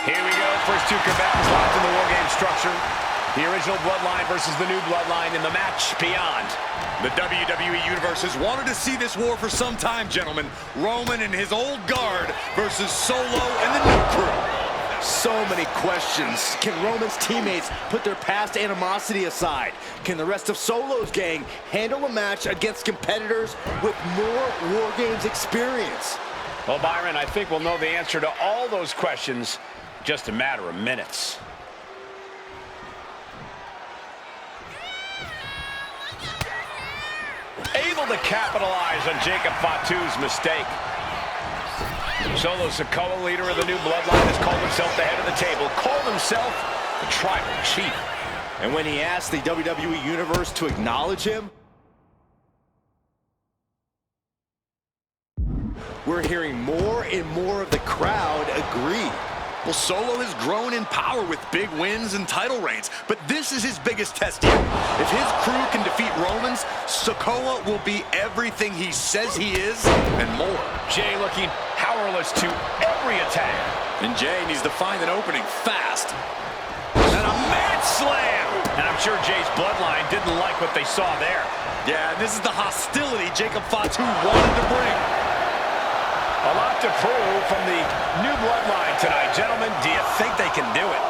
Here we go. First two combatants locked in the WarGames structure. The original Bloodline versus the new Bloodline in the match beyond. The WWE Universe has wanted to see this war for some time, gentlemen. Roman and his old guard versus Solo and the new crew. So many questions. Can Roman's teammates put their past animosity aside? Can the rest of Solo's gang handle a match against competitors with more WarGames experience? Well, Byron, I think we'll know the answer to all those questions in just a matter of minutes. Able to capitalize on Jacob Fatu's mistake. Solo Sikoa, leader of the new Bloodline, has called himself the head of the table, called himself the tribal chief. And when he asked the WWE Universe to acknowledge him, we're hearing more and more of the crowd agree. Well, Solo has grown in power with big wins and title reigns, but this is his biggest test yet. If his crew can defeat Roman's, Sikoa will be everything he says he is and more. Jay looking powerless to every attack. And Jay needs to find an opening fast. And a mat slam! And I'm sure Jay's Bloodline didn't like what they saw there. Yeah, and this is the hostility Jacob Fatu wanted to bring. A lot to prove from the new Bloodline tonight. Gentlemen, do you think they can do it?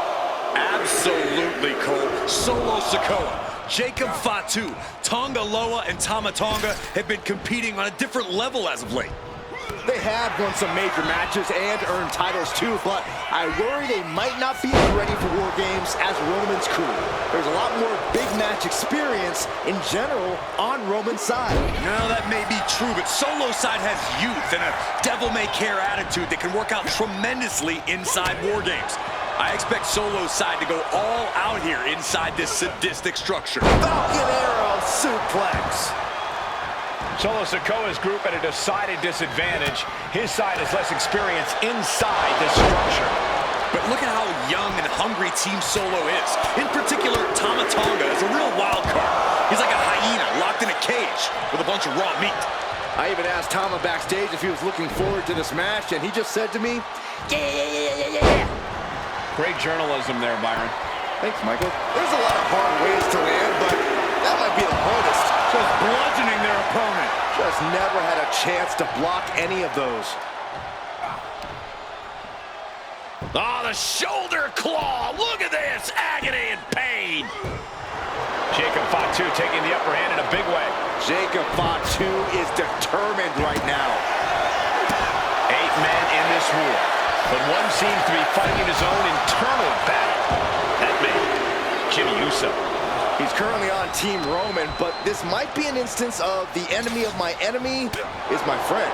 Absolutely, Cole. Solo Sikoa, Jacob Fatu, Tonga Loa, and Tama Tonga have been competing on a different level as of late. They have won some major matches and earned titles too, but I worry they might not be as ready for WarGames as Roman's crew. There's a lot more big match experience in general on Roman's side. No, that may be true, but Solo's side has youth and a devil-may-care attitude that can work out tremendously inside WarGames. I expect Solo's side to go all out here inside this sadistic structure. Falcon Arrow suplex. Solo Sikoa's group at a decided disadvantage. His side has less experience inside this structure. But look at how young and hungry Team Solo is. In particular, Tama Tonga is a real wild card. He's like a hyena locked in a cage with a bunch of raw meat. I even asked Tama backstage if he was looking forward to this match, and he just said to me, yeah. Great journalism there, Byron. Thanks, Michael. There's a lot of hard ways to land, but that might be the hardest. Just bludgeoning their opponent. Just never had a chance to block any of those. Oh, the shoulder claw. Look at this. Agony and pain. Jacob Fatu taking the upper hand in a big way. Jacob Fatu is determined right now. 8 men in this war, but one seems to be fighting his own internal battle. That man, Jimmy Uso. He's currently on Team Roman, but this might be an instance of the enemy of my enemy is my friend.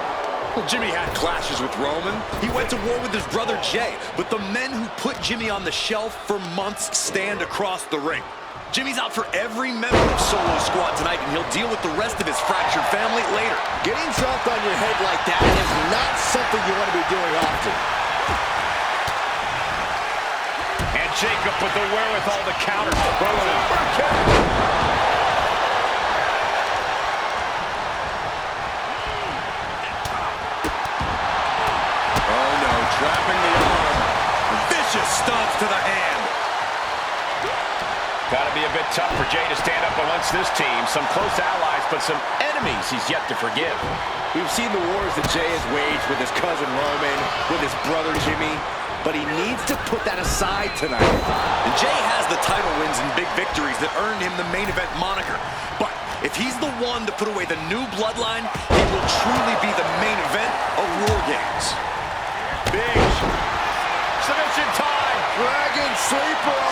Well, Jimmy had clashes with Roman. He went to war with his brother Jay, but the men who put Jimmy on the shelf for months stand across the ring. Jimmy's out for every member of Solo's squad tonight, and he'll deal with the rest of his fractured family later. Getting dropped on your head like that is not something you want to be doing often. And Jacob with the wherewithal to counter. Oh no, trapping the arm. Vicious stomps to the hand. Gotta be a bit tough for Jay to stand up against this team. Some close allies, but some enemies he's yet to forgive. We've seen the wars that Jay has waged with his cousin Roman, with his brother Jimmy, but he needs to put that aside tonight. And Jay has the title wins and big victories that earned him the main event moniker. But if he's the one to put away the new Bloodline, it will truly be the main event of WarGames. Big submission time. Dragon Sleeper.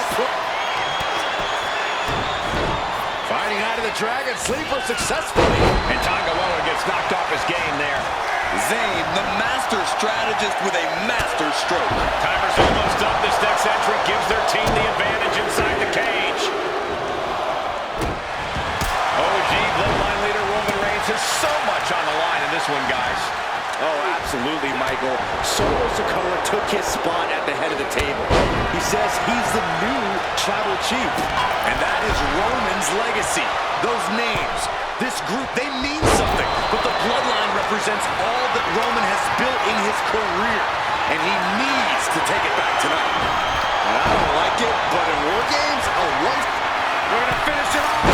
Fighting out of the Dragon Sleeper successfully. And Tonga Loa gets knocked off his game there. Zayn, the master strategist with a master stroke. Timer's almost up. This next entrant gives their team the advantage inside the cage. OG Bloodline leader Roman Reigns has so much on the line in this one, guys. Oh, absolutely, Michael. Solo Sikoa took his spot at the head of the table. He says he's the new tribal chief. And that is Roman's legacy. Those names, this group, they mean something. But the Bloodline represents all that Roman has built in his career. and he needs to take it back tonight. I don't like it, but in WarGames, a one... We're going to finish it off.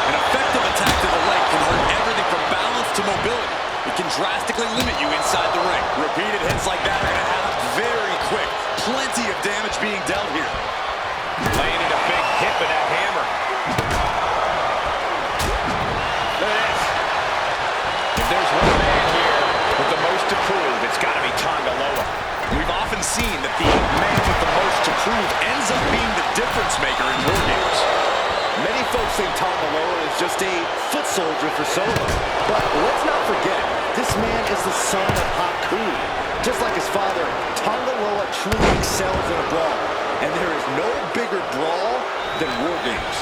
An effective attack to the leg can hurt everything from balance to mobility. It can drastically limit you inside the ring. Repeated hits like that are going to add up very quick. Plenty of damage being dealt here. Laying in a big hit with that hammer. Look at this. If there's one man here with the most to prove, it's got to be Tonga Loa. We've often seen that the man with the most to prove ends up being the difference maker in WarGames. Many folks think Tonga Loa is just a foot soldier for Solo. But let's not forget, this man is the son of Haku. Just like his father, Tonga Loa truly excels in a brawl. And there is no bigger brawl than WarGames.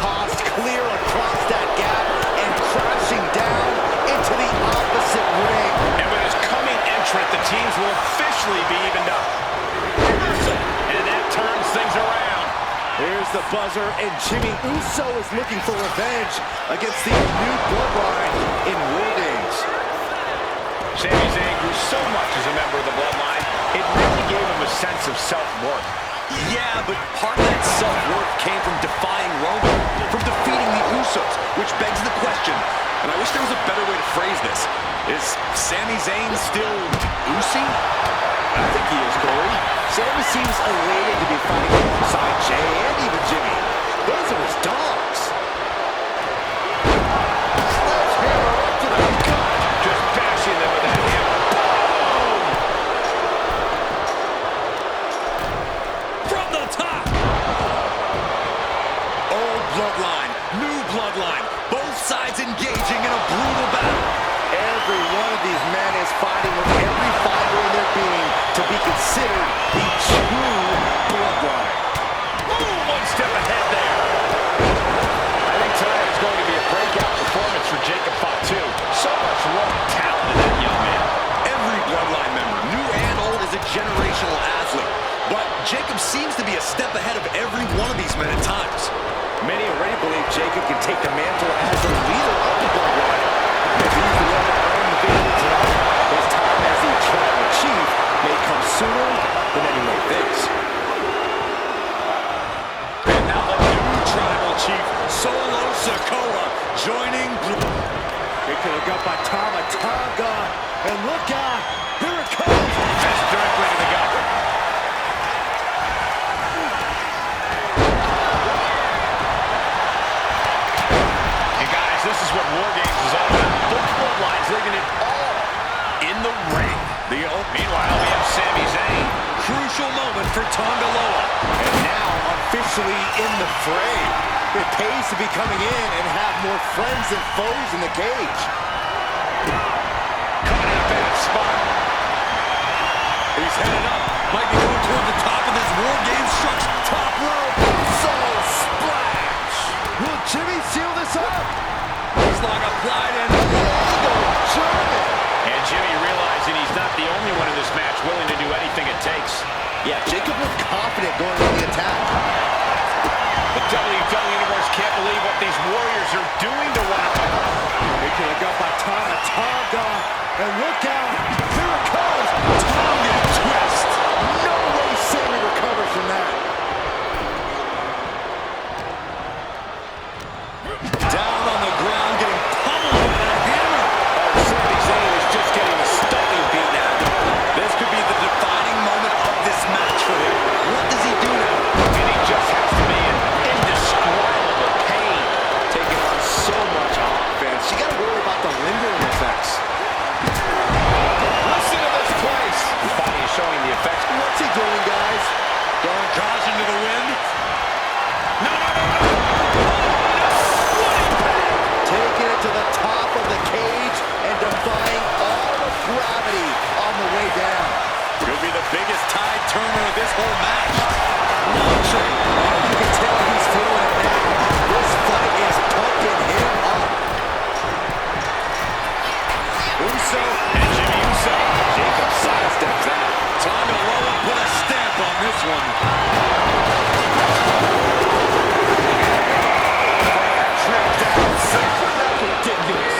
Tossed clear across that gap and crashing down into the opposite ring. And with his coming entrant, the teams will officially be evened up. And that turns things around. Here's the buzzer, and Jimmy Uso is looking for revenge against the new Bloodline in WarGames. Sami Zayn grew so much as a member of the Bloodline, it really gave him a sense of self-worth. Yeah, but part of that self-worth came from defying Roman, from defeating the Usos, which begs the question, and I wish there was a better way to phrase this. Is Sami Zayn still Usi? I think he is, Corey. Sami seems elated to be fighting alongside Jay and even Jimmy. Those are his dogs. Sledgehammer up to the gut. Just bashing them with that hammer. From the top! Old Bloodline, new Bloodline, both sides engaging in a brutal battle. Every one of these men is fighting with every fiber in their being to be considered the true Bloodline. Ooh, one step ahead there. I think tonight is going to be a breakout performance for Jacob Fatu. So much raw talent in that young man. Every Bloodline member, new and old, is a generational athlete. But Jacob seems to be a step ahead of every one of these men at times. Many already believe Jacob can take the mantle as the leader of the Bloodline. If he's the one to earn the victory tonight, his time as the tribal chief may come sooner than anyone thinks. And now the new tribal chief, Solo Sikoa, joining Blue. They could have got by Tama Tonga. And look out, here it comes. Fist directly to the gut. And guys, this is what WarGames is all about. Both Bloodlines leaving it all in the ring. Meanwhile, we have Sami Zayn. Crucial moment for Tonga Loa. And now officially in the fray. It pays to be coming in and have more friends than foes in the cage. Caught in a bad spot. He's headed up. Might be going toward the top of this WarGames structure. Top rope, so splash. Will Jimmy seal this up? He's like applied and German. And Jimmy realizing he's not the only one in this match willing to do anything it takes. Yeah, Jacob looked confident going on the attack. The WWE Universe can't believe what these Warriors are doing to one another. They could have got by Tama Tonga. And look out, here it comes. Tonga twist. No way Sammy recovers from that. down on the ground, getting pummeled with a hammer. Oh, Sami Zayn is just getting a stunning beat out. This could be the defining moment of this match for him. What does he do now? And he just has to be in indescribable pain. Taking on so much offense. You got to worry about the lingering effects. Listen to this place. His body is showing the effects. What's he doing, guys? Throwing caution to the wind. No, no, no, no. Taking it to the top of the cage and defying all of gravity on the way down. Could be the biggest tide turner of this whole match. Launching. Oh, you can tell he's feeling it now. This fight is pumping him up. Uso And Jimmy Uso. Jacob sidesteps that. Tonga Loa put a stamp on this one. Trip down. That's ridiculous.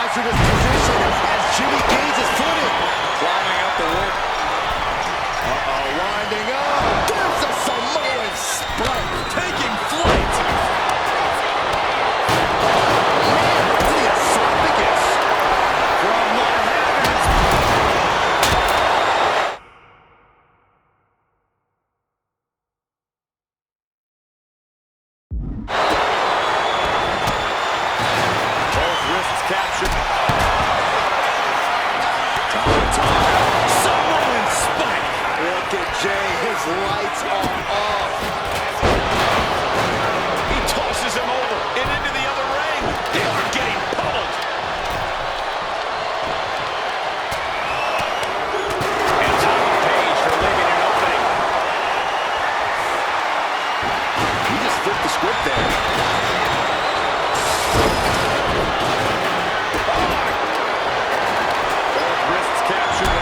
hazardous position as Jimmy gains his footing. Climbing up the rope. Winding up. There's a Samoan spike. Taking flight. To the esophagus. From the heavens. Both wrists captured. Samoan spike. Look at Jay, his lights are off. He tosses him over and into the other ring. They are getting pummeled. And top of page for leaving an opening. He just flipped the script there. Both wrists captured.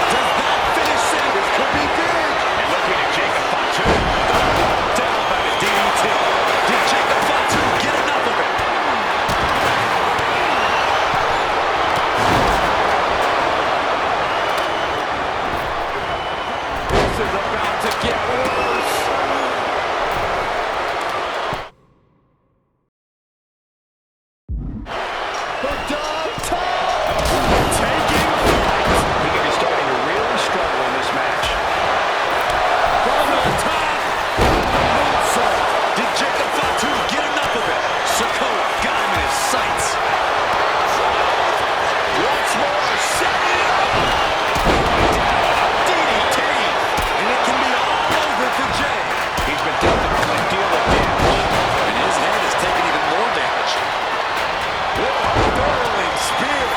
Does that finish it? This could be big. And looking at Jacob Fatu. Down by the DDT. Did Jacob Fatu get enough of it? This is about to get worse. Hooked up top. Taking flight. He could be starting to really struggle in this match. From the top. Moonsault. Did Jacob Fatu get enough of it? Sokoa got him in his sights. Once more, setting it up. DDT. And it can be all over for Jay. He's been dealt a good deal of damage. And his hand has taken even more damage. Whirling spear.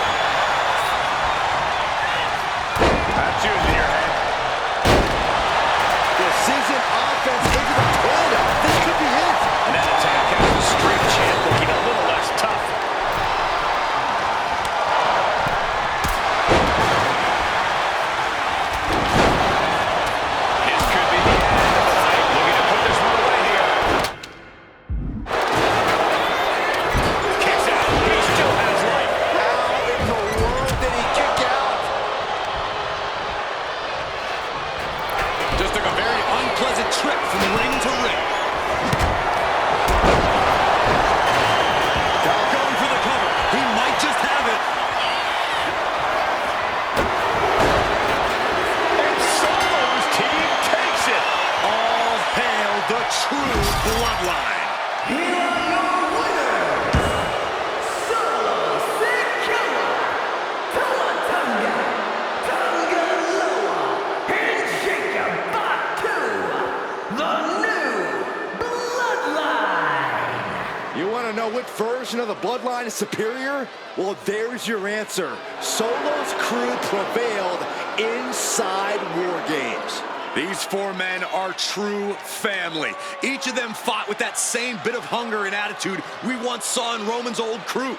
That's yours in your hand. Precision offense into the corner. This could be it. And that attack has the Street Champ looking a little less tough. This could be the end of the night. Looking to put this one away here. Kicks out. He still has life. How in the world did he kick out? Just took a very unpleasant trip from ring to ring. Now going for the cover. He might just have it. And Solo's team takes it. All hail the true Bloodline. You want to know which version of the Bloodline is superior? Well, there's your answer. Solo's crew prevailed inside WarGames. These four men are true family. Each of them fought with that same bit of hunger and attitude we once saw in Roman's old crew.